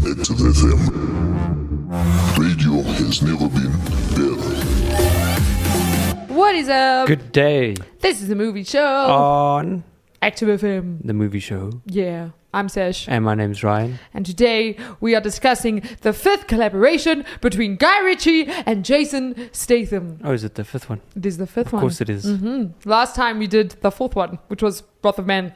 Active FM. Radio has never been better. What is up? Good day. This is the movie show. On Active FM. the movie show. Yeah, I'm Sesh. And my name's Ryan. And today we are discussing the fifth collaboration between Guy Ritchie and Jason Statham. Oh, is it the fifth one? It is the fifth one. Of course it is. Last time we did the fourth one, which was Wrath of Man.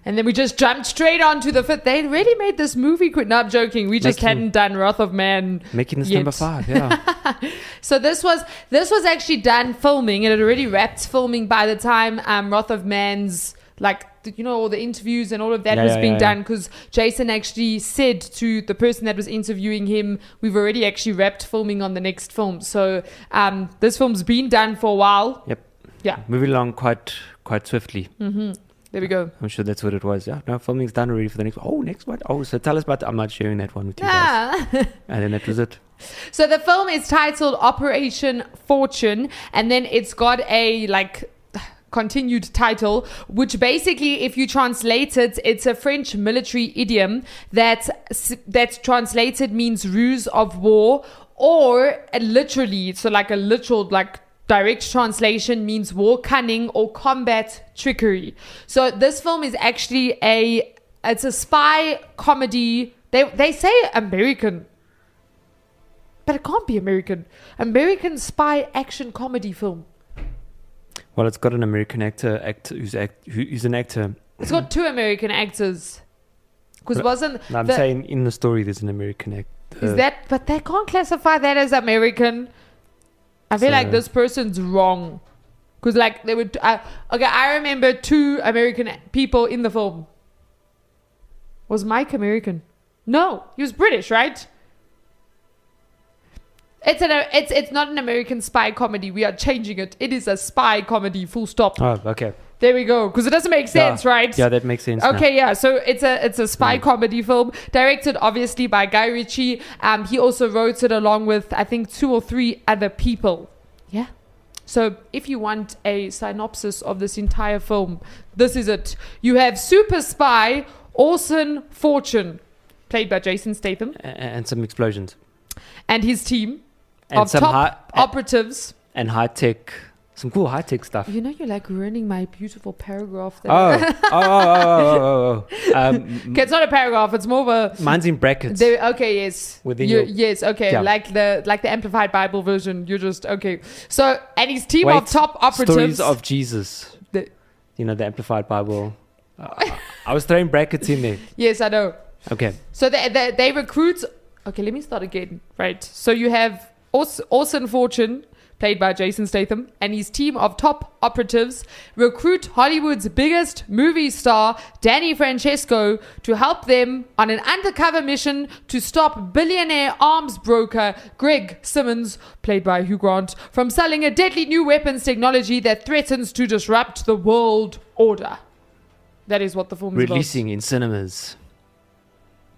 And then we just jumped straight on to the fifth. They really made this movie quick. No, I'm joking. We just hadn't done Wrath of Man Making this yet. number 5, yeah. So this was actually done filming. It had already wrapped filming by the time Wrath of Man's, all the interviews and all of that was being done, because Jason actually said to the person that was interviewing him, we've already actually wrapped filming on the next film. So this film's been done for a while. Yep. Yeah. Moving along quite swiftly. Mm-hmm. There we go. I'm sure that's what it was. Yeah. No, filming's done already for the next one. Oh, next one. Oh, so tell us about... I'm not sharing that one with you guys. And then that was it. So the film is titled Operation Fortune, and then it's got a continued title, which basically, if you translate it, it's a French military idiom that's translated means ruse of war, or literally, so a literal direct translation means war cunning or combat trickery. So this film is actually it's a spy comedy. They say American, but it can't be American. American spy action comedy film. Well, it's got an American actor who's an actor. It's got two American actors. Because I'm saying in the story there's an American actor. Is that? But they can't classify that as American. I feel like this person's wrong. Because they would... I remember two American people in the film. Was Mike American? No, he was British, right? It's not an American spy comedy. We are changing it. It is a spy comedy, full stop. Oh, okay. There we go. Because it doesn't make sense, right? Yeah, that makes sense. Okay, yeah. So it's a spy comedy film, directed obviously by Guy Ritchie. He also wrote it along with, I think, 2 or 3 other people. Yeah. So if you want a synopsis of this entire film, this is it. You have super spy Orson Fortune, played by Jason Statham, and some explosions, and his team and of some top operatives and high tech. Some cool high-tech stuff. You know, you're ruining my beautiful paragraph there. Oh. Okay, it's not a paragraph. It's more of a... Mine's in brackets. Okay, yes. Yes, okay. Yeah. Like the Amplified Bible version. You're just... Okay. So, and his team of top operatives... Stories of Jesus. The Amplified Bible. I was throwing brackets in there. Yes, I know. Okay. So, they recruit... Okay, let me start again. Right. So, you have Orson Fortune, played by Jason Statham, and his team of top operatives recruit Hollywood's biggest movie star, Danny Francesco, to help them on an undercover mission to stop billionaire arms broker Greg Simmons, played by Hugh Grant, from selling a deadly new weapons technology that threatens to disrupt the world order. That is what the film is about. Releasing in cinemas.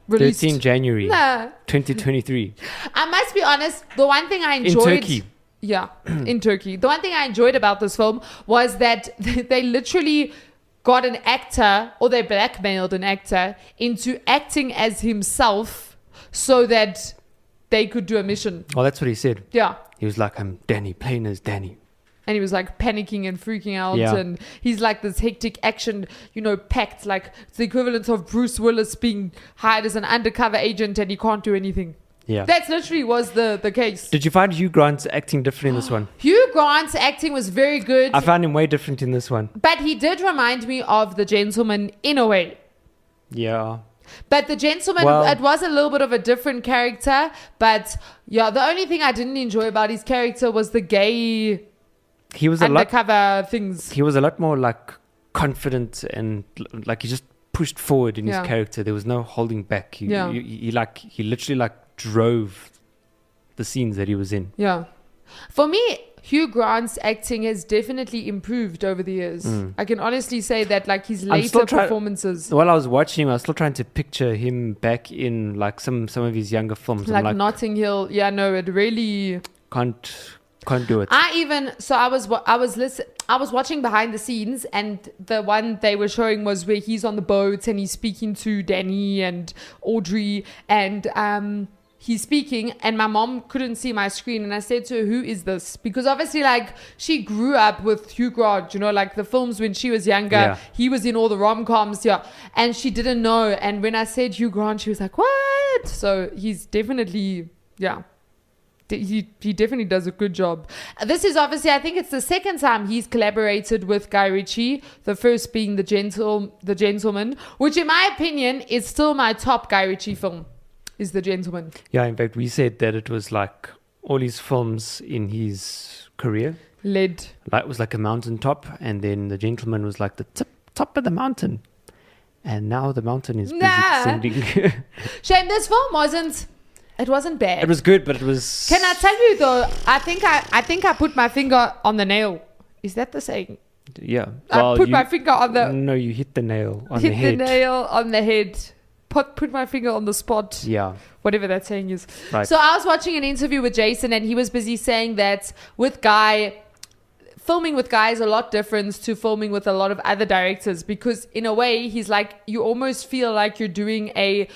13 January 2023. I must be honest, the one thing I enjoyed... In Turkey. Yeah, in Turkey. The one thing I enjoyed about this film was that they literally got an actor, or they blackmailed an actor into acting as himself so that they could do a mission. Oh, that's what he said. Yeah. He was like, I'm Danny, playing as Danny. And he was panicking and freaking out. Yeah. And he's this hectic action, packed. It's the equivalent of Bruce Willis being hired as an undercover agent and he can't do anything. Yeah. That literally was the case. Did you find Hugh Grant acting different in this one? Hugh Grant's acting was very good. I found him way different in this one. But he did remind me of The Gentleman in a way. Yeah. But The Gentleman, it was a little bit of a different character. But yeah, the only thing I didn't enjoy about his character was the gay undercover things. He was a lot more confident and he just pushed forward in his character. There was no holding back. He literally drove the scenes that he was in. Yeah. For me, Hugh Grant's acting has definitely improved over the years. I can honestly say that his later performances. While I was watching him, I was still trying to picture him back in some of his younger films. Notting Hill. Yeah, no, it really can't do it. I was listening. I was watching behind the scenes, and the one they were showing was where he's on the boat and he's speaking to Danny and Audrey, and he's speaking, and my mom couldn't see my screen, and I said to her, who is this? Because obviously, like, she grew up with Hugh Grant, you know, like the films when she was younger, he was in all the rom-coms, and she didn't know. And when I said Hugh Grant, she was like, what? So he's definitely, he definitely does a good job. This is obviously, I think it's the second time he's collaborated with Guy Ritchie, the first being The Gentleman, which in my opinion is still my top Guy Ritchie film. Is The Gentleman. Yeah, in fact, we said that it was like all his films in his career. It was like a mountaintop, and then The Gentleman was like the top of the mountain. And now the mountain is busy descending. Shame this film wasn't bad. It was good, but it was... Can I tell you though, I think I put my finger on the nail. Is that the saying? Yeah. I put my finger on the... No, you hit the nail on the head. Hit the nail on the head. Put my finger on the spot. Yeah. Whatever that saying is. Right. So I was watching an interview with Jason, and he was busy saying that with Guy, filming with Guy is a lot different to filming with a lot of other directors, because in a way he's like, you almost feel like you're doing a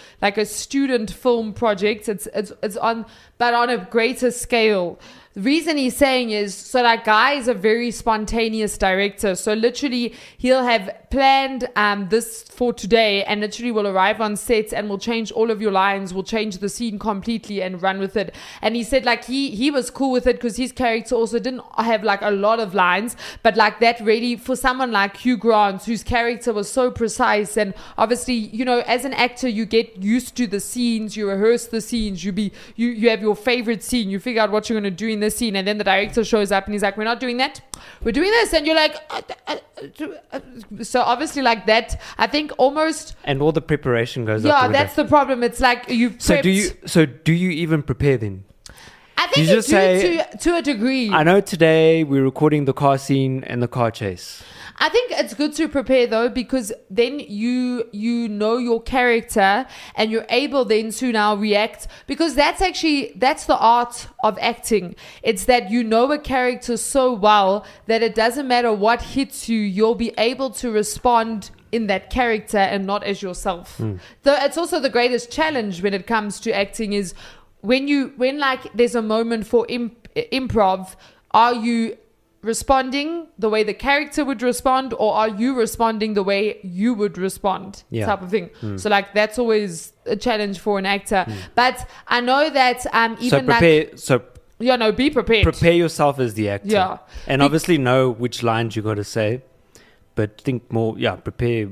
student film project. It's on a greater scale. The reason he's saying is, so like Guy is a very spontaneous director. So literally he'll have planned this for today, and literally will arrive on set and will change all of your lines, will change the scene completely and run with it. And he said like he was cool with it because his character also didn't have like a lot of lines, but like that really, for someone like Hugh Grant, whose character was so precise, and obviously, you know, as an actor you get used to the scenes, you rehearse the scenes, you have your favorite scene, you figure out what you're going to do in this scene, and then the director shows up and he's like, we're not doing that, we're doing this, and you're like so obviously like that, I think almost, and all the preparation goes up. Yeah, that's the problem. It's like you've prepped. So do you even prepare then? I think you just say, to a degree. I know today we're recording the car scene and the car chase. I think it's good to prepare though, because then you know your character and you're able then to now react, because that's the art of acting. It's that you know a character so well that it doesn't matter what hits you, you'll be able to respond in that character and not as yourself. Though it's also the greatest challenge when it comes to acting is when like there's a moment for improv, are you responding the way the character would respond, or are you responding the way you would respond, type of thing. So like that's always a challenge for an actor. But I know that be prepared. Prepare yourself as the actor. Yeah. And obviously know which lines you got to say. But think more, prepare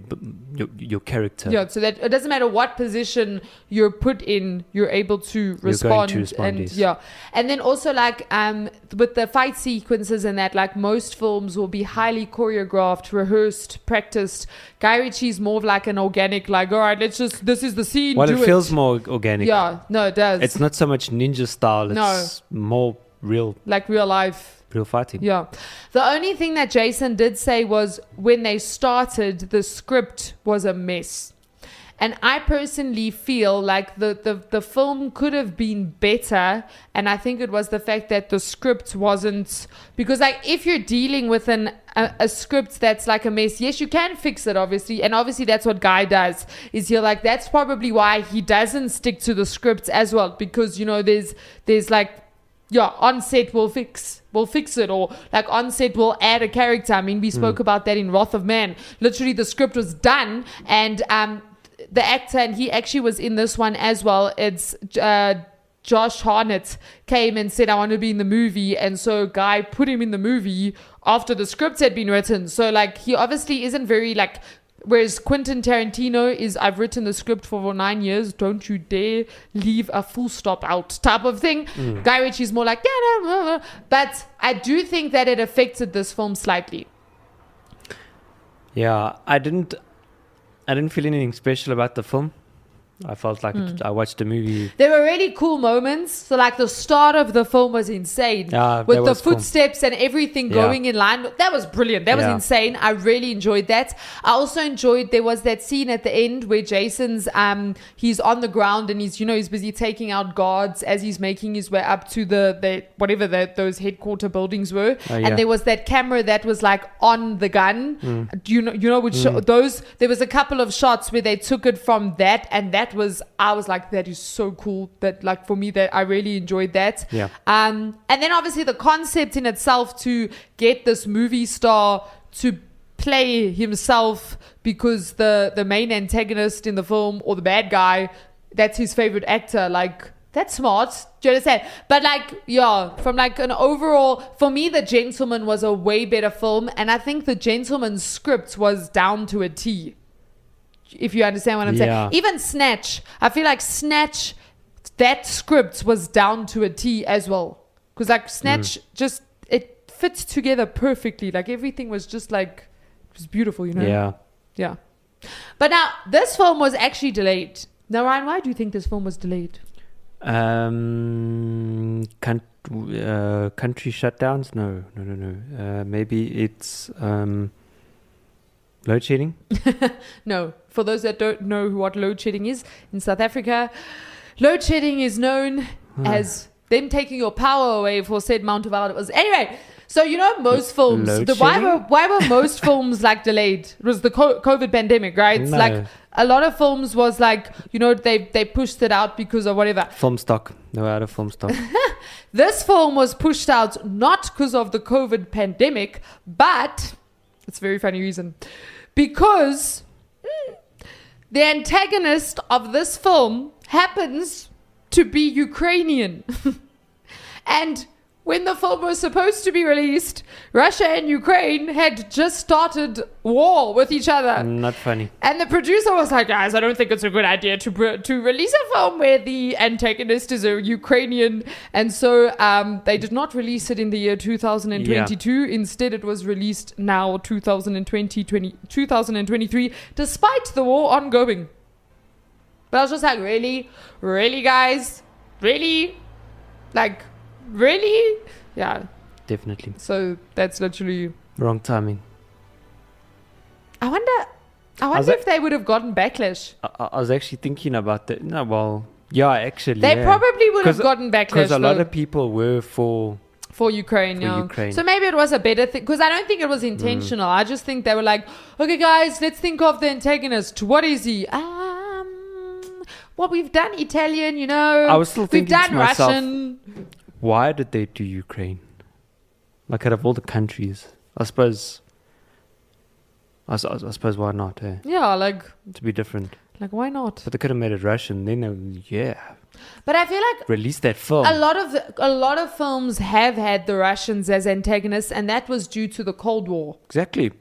your character. Yeah, so that it doesn't matter what position you're put in, you're able to respond. And then also like with the fight sequences and that, like most films will be highly choreographed, rehearsed, practiced. Guy Ritchie's more of like an organic, like, all right, this is the scene. Well, it feels more organic. Yeah, no, it does. It's not so much ninja style. It's more real. Like real life. Real fighting. Yeah. The only thing that Jason did say was when they started, the script was a mess. And I personally feel like the film could have been better. And I think it was the fact that the script wasn't... Because like if you're dealing with a script that's like a mess, yes, you can fix it, obviously. And obviously that's what Guy does. Is he like... That's probably why he doesn't stick to the script as well. Because, you know, there's like... Yeah, on set we'll fix it, or like on set we'll add a character. I mean, we spoke about that in Wrath of Man. Literally the script was done, and the actor, and he actually was in this one as well, it's Josh Hartnett, came and said, I want to be in the movie, and so Guy put him in the movie after the script had been written. So like he obviously isn't very like... Whereas Quentin Tarantino is, I've written the script for 9 years, don't you dare leave a full stop out type of thing. Guy Ritchie's more like, but I do think that it affected this film slightly. Yeah, I didn't feel anything special about the film. I felt like I watched a movie. There were really cool moments. So like the start of the film was insane. With the footsteps and everything going in line. That was brilliant. That was insane. I really enjoyed that. I also enjoyed, there was that scene at the end where Jason's, he's on the ground and he's busy taking out guards as he's making his way up to those headquarter buildings were. And there was that camera that was like on the gun. You know which those, there was a couple of shots where they took it from that, and that was, I was like, that is so cool. That like for me, that I really enjoyed that. And then obviously the concept in itself to get this movie star to play himself, because the main antagonist in the film, or the bad guy, that's his favorite actor. Like, that's smart. Do you understand? But like, from like an overall, for me, The Gentleman was a way better film, and I think The Gentleman's script was down to a T. If you understand what I'm saying. Even Snatch, I feel like Snatch, that script was down to a T as well. Because like Snatch, just, it fits together perfectly. Like everything was just like, it was beautiful, Yeah. But now, this film was actually delayed. Now, Ryan, why do you think this film was delayed? Country shutdowns? No. Maybe it's... load shedding? No. For those that don't know what load shedding is, in South Africa, load shedding is known as them taking your power away for said amount of hours. Anyway, so most films, why were most films like delayed? It was the COVID pandemic, right? No. Like a lot of films was like, they pushed it out because of whatever. Film stock. They were out of film stock. This film was pushed out not because of the COVID pandemic, but... It's a very funny reason. Because the antagonist of this film happens to be Ukrainian. And when the film was supposed to be released, Russia and Ukraine had just started war with each other. Not funny. And the producer was like, guys, I don't think it's a good idea to release a film where the antagonist is a Ukrainian. And so they did not release it in the year 2022. Yeah. Instead, it was released now 2023, despite the war ongoing. But I was just like, really? Really, guys? Really? Like... Really? Yeah. Definitely. So that's literally... Wrong timing. I wonder if they would have gotten backlash. I was actually thinking about that. No, well, yeah, actually. They probably would have gotten backlash. Because a lot of people were for Ukraine, Ukraine. So maybe it was a better thing. Because I don't think it was intentional. I just think they were like, okay, guys, let's think of the antagonist. What is he? Well, we've done Italian, I was still thinking we've done to myself, Russian. Why did they do Ukraine? Like out of all the countries, I suppose why not? Eh? Yeah, like to be different. Like why not? But they could have made it Russian. Then But I feel like release that film. A lot of films have had the Russians as antagonists, and that was due to the Cold War. Exactly.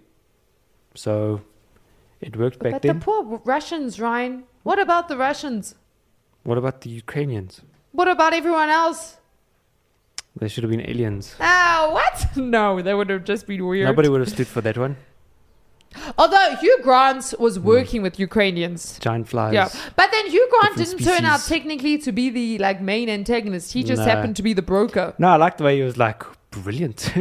So it worked back then. But the poor Russians, Ryan. What about the Russians? What about the Ukrainians? What about everyone else? They should have been aliens. What? No, they would have just been weird. Nobody would have stood for that one. Although Hugh Grant was working with Ukrainians. Giant flies. Yeah. But then Hugh Grant didn't turn out technically to be the main antagonist. He just happened to be the broker. No, I liked the way he was like, brilliant.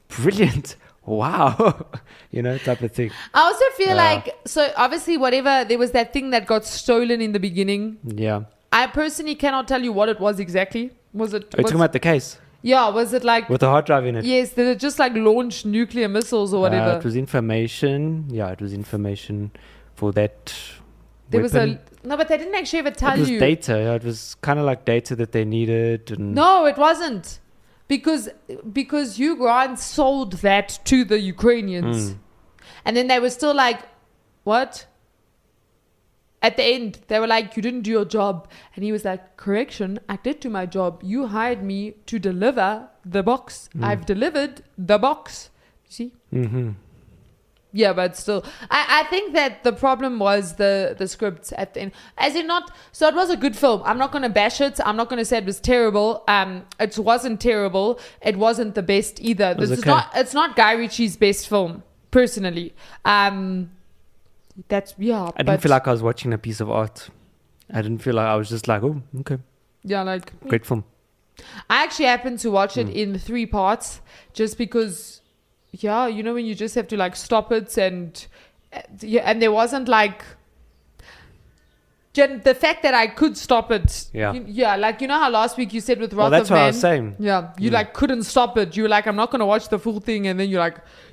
Brilliant. Wow. Type of thing. I also feel like, so obviously there was that thing that got stolen in the beginning. Yeah. I personally cannot tell you what it was exactly. Was it? Are you talking about the case? Yeah, was it like... With the hard drive in it? Yes, did it just launch nuclear missiles or whatever? It was information. Yeah, it was information for that there weapon. No, but they didn't actually ever tell you. It was data. Yeah, it was kind of like data that they needed. No, it wasn't. Because Hugh Grant sold that to the Ukrainians. And then they were still like, what? At the end, they were like, you didn't do your job. And he was like, correction, I did do my job. You hired me to deliver the box. I've delivered the box. You see? Mm-hmm. Yeah, but still. I think that the problem was the script at the end. As in not... So it was a good film. I'm not going to bash it. I'm not going to say it was terrible. It wasn't terrible. It wasn't the best either. It's not Guy Ritchie's best film, personally. I didn't feel like I was watching a piece of art. I didn't feel like, I was just like, oh, okay. Yeah, like Great film. I actually happened to watch it in 3 parts just because, yeah, you know, when you just have to like stop it and there wasn't like the fact that I could stop it. Yeah. Like, you know how last week you said with Wrath Well, that's of what I Man? was saying. Yeah, you like couldn't stop it. You were like, I'm not going to watch the full thing. And then you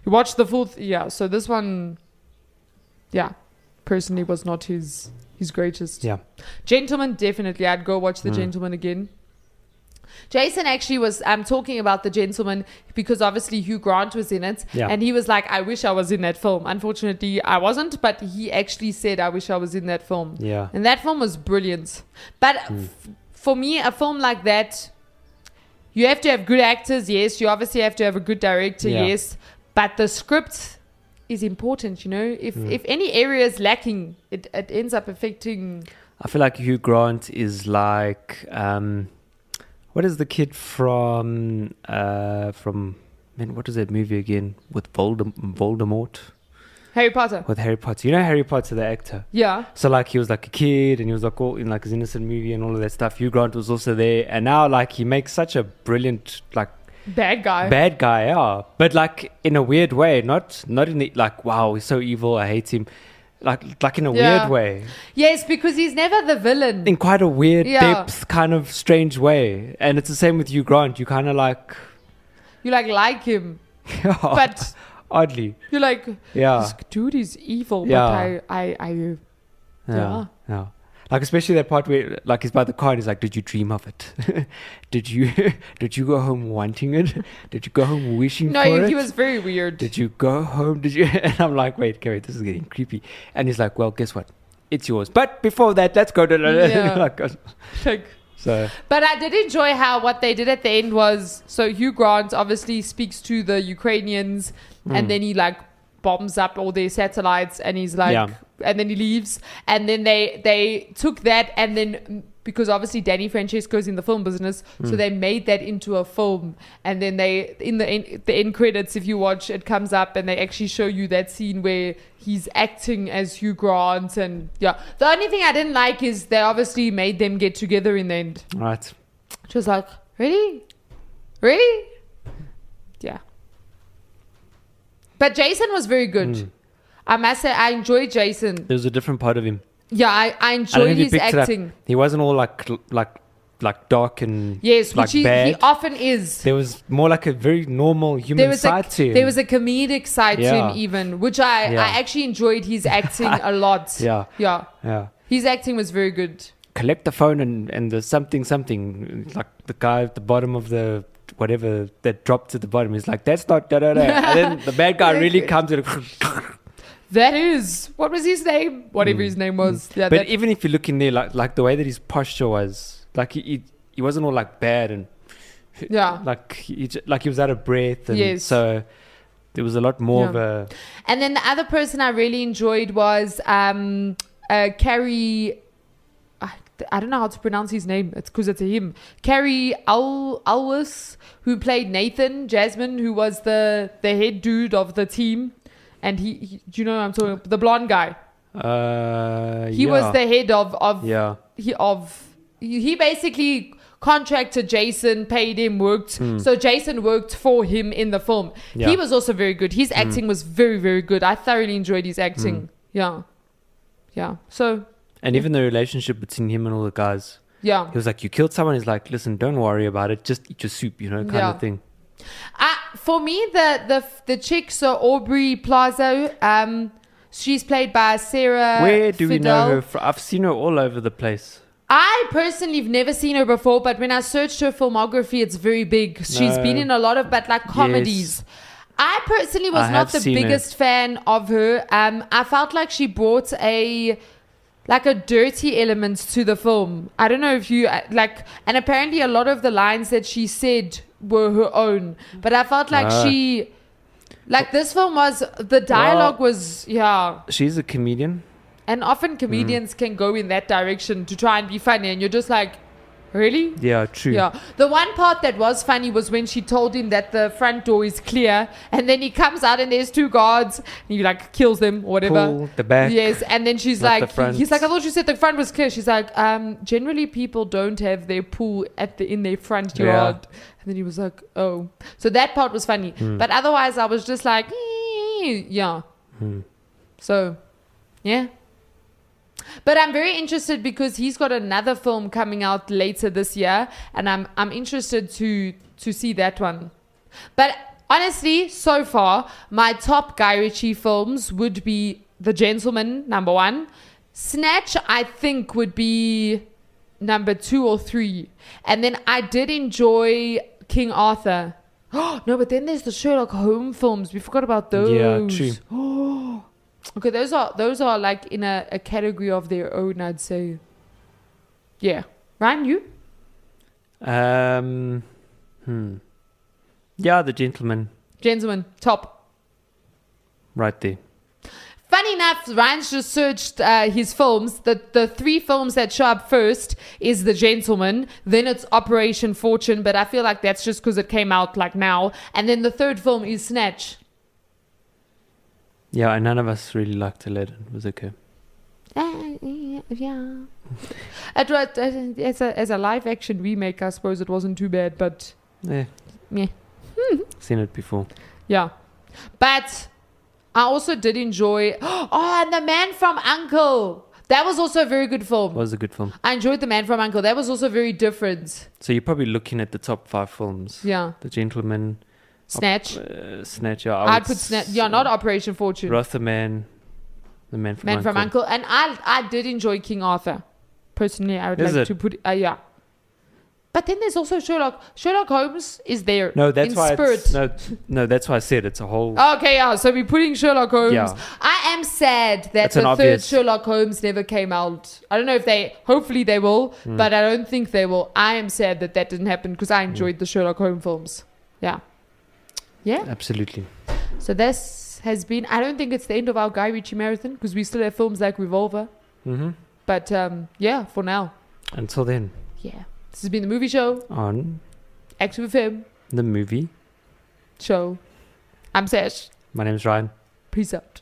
watch the full yeah. So this one, yeah, personally was not his greatest. Yeah. Gentleman, definitely. I'd go watch The Gentleman again. Jason actually was talking about The Gentleman because obviously Hugh Grant was in it. Yeah. And he was like, I wish I was in that film. Unfortunately, I wasn't, but he actually said, I wish I was in that film. Yeah. And that film was brilliant. But for me, a film like that, you have to have good actors, yes. You obviously have to have a good director, yes. But the script is important, you know. If any area is lacking, it ends up affecting. I feel like Hugh Grant is like, what is the kid from man, what is that movie again with Voldemort? Harry Potter. With Harry Potter. You know Harry Potter, the actor? Yeah. So like he was like a kid and he was like all in like his innocent movie and all of that stuff. Hugh Grant was also there. And now like he makes such a brilliant like bad guy, yeah. But like in a weird way, not in the like, wow, he's so evil, I hate him. Like in a weird way. Yes, because he's never the villain. In quite a weird depth, kind of strange way. And it's the same with Hugh Grant. You kind of like... You like him. But... Oddly. You're like, this dude is evil, but I Yeah. Like especially that part where like he's by the car and he's like, did you dream of it? did you go home wanting it? Did you go home wishing for it? No, he was very weird. Did you go home? And I'm like, wait, this is getting creepy. And he's like, well, guess what? It's yours. But before that, let's go to so. But I did enjoy how what they did at the end was, so Hugh Grant obviously speaks to the Ukrainians and then he like bombs up all their satellites and he's like, and then he leaves. And then they took that and then, because obviously Danny Francesco's in the film business, so they made that into a film. And then they, in the end credits, if you watch, it comes up and they actually show you that scene where he's acting as Hugh Grant. And the only thing I didn't like is they obviously made them get together in the end. Right. Which was like, really? Yeah. But Jason was very good. I must say, I enjoyed Jason. There was a different part of him. Yeah, I enjoyed his acting. He wasn't all like dark and yes, like which he often is. There was more like a very normal human side to him. There was a comedic side to him even, which I actually enjoyed his acting a lot. Yeah. His acting was very good. Collect the phone and the something, like the guy at the bottom of the whatever that dropped to the bottom is like, that's not da-da-da. And then the bad guy really comes and that is, what was his name? Whatever his name was. Yeah, but even if you look in there, like the way that his posture was, like he wasn't all like bad and like he was out of breath, and so there was a lot more of a. And then the other person I really enjoyed was Carrie. I don't know how to pronounce his name. It's because it's a him. Carrie Alwis, who played Nathan Jasmine, who was the head dude of the team. And he do you know what I'm talking about? The blonde guy. He was the head he basically contracted Jason, paid him, worked. So Jason worked for him in the film. He was also very good. His acting was very, very good. I thoroughly enjoyed his acting. Yeah. So. And even the relationship between him and all the guys. Yeah. He was like, you killed someone. He's like, listen, don't worry about it. Just eat your soup, kind of thing. For me, the chick, so Aubrey Plaza, she's played by Sarah. Where do Fidel. we know her from? I've seen her all over the place. I personally have never seen her before, but when I searched her filmography, it's very big. She's been in a lot of, but like comedies. Yes. I personally was not the biggest fan of her. I felt like she brought a dirty element to the film. I don't know if you and apparently a lot of the lines that she said were her own, but I felt like this film was, the dialogue was, she's a comedian, and often comedians can go in that direction to try and be funny, and you're just like, Really? Yeah, true. Yeah. The one part that was funny was when she told him that the front door is clear, and then he comes out and there's 2 guards, and he like kills them or whatever. Pull the back. Yes, and then she's not like, the front. he's like, I thought you said the front was clear. She's like, generally people don't have their pool in their front yard. And then he was like, oh. So that part was funny. But otherwise I was just like, yeah. So, yeah. But I'm very interested because he's got another film coming out later this year, and I'm interested to see that one. But honestly, so far, my top Guy Ritchie films would be The Gentleman, number 1. Snatch, I think, would be number 2 or 3. And then I did enjoy King Arthur. Oh, no, but then there's the Sherlock Holmes films. We forgot about those. Yeah, true. Oh. Okay, those are like in a category of their own, I'd say. Yeah. Ryan, you? Yeah, The Gentleman. Gentleman, top. Right there. Funny enough, Ryan's just searched his films. The 3 films that show up first is The Gentleman, then it's Operation Fortune, but I feel like that's just because it came out like now. And then the 3rd film is Snatch. Yeah, and none of us really liked Aladdin. It was okay. Yeah. As a live action remake, I suppose it wasn't too bad, but Yeah. Seen it before. Yeah. But I also did enjoy and The Man from U.N.C.L.E. That was also a very good film. It was a good film. I enjoyed The Man from U.N.C.L.E. That was also very different. So you're probably looking at the top 5 films. Yeah. The Gentleman. Snatch. Snatch, yeah. I'd put Snatch. Yeah, not Operation Fortune. Rotherman. The Man from Man U.N.C.L.E. from U.N.C.L.E. And I did enjoy King Arthur. Personally, I would like to put yeah. But then there's also Sherlock. Sherlock Holmes is there. No, that's in why spirit. No, that's why I said it's a whole. Okay, yeah. So we're putting Sherlock Holmes. Yeah. I am sad that the 3rd obvious. Sherlock Holmes never came out. I don't know if they. Hopefully they will, but I don't think they will. I am sad that didn't happen because I enjoyed the Sherlock Holmes films. Yeah. Yeah. Absolutely. So this has been. I don't think it's the end of our Guy Ritchie marathon because we still have films like Revolver. Mm-hmm. But yeah, for now. Until then. Yeah. This has been the movie show On Active FM the movie show. I'm Sash. My name's Ryan. Peace out.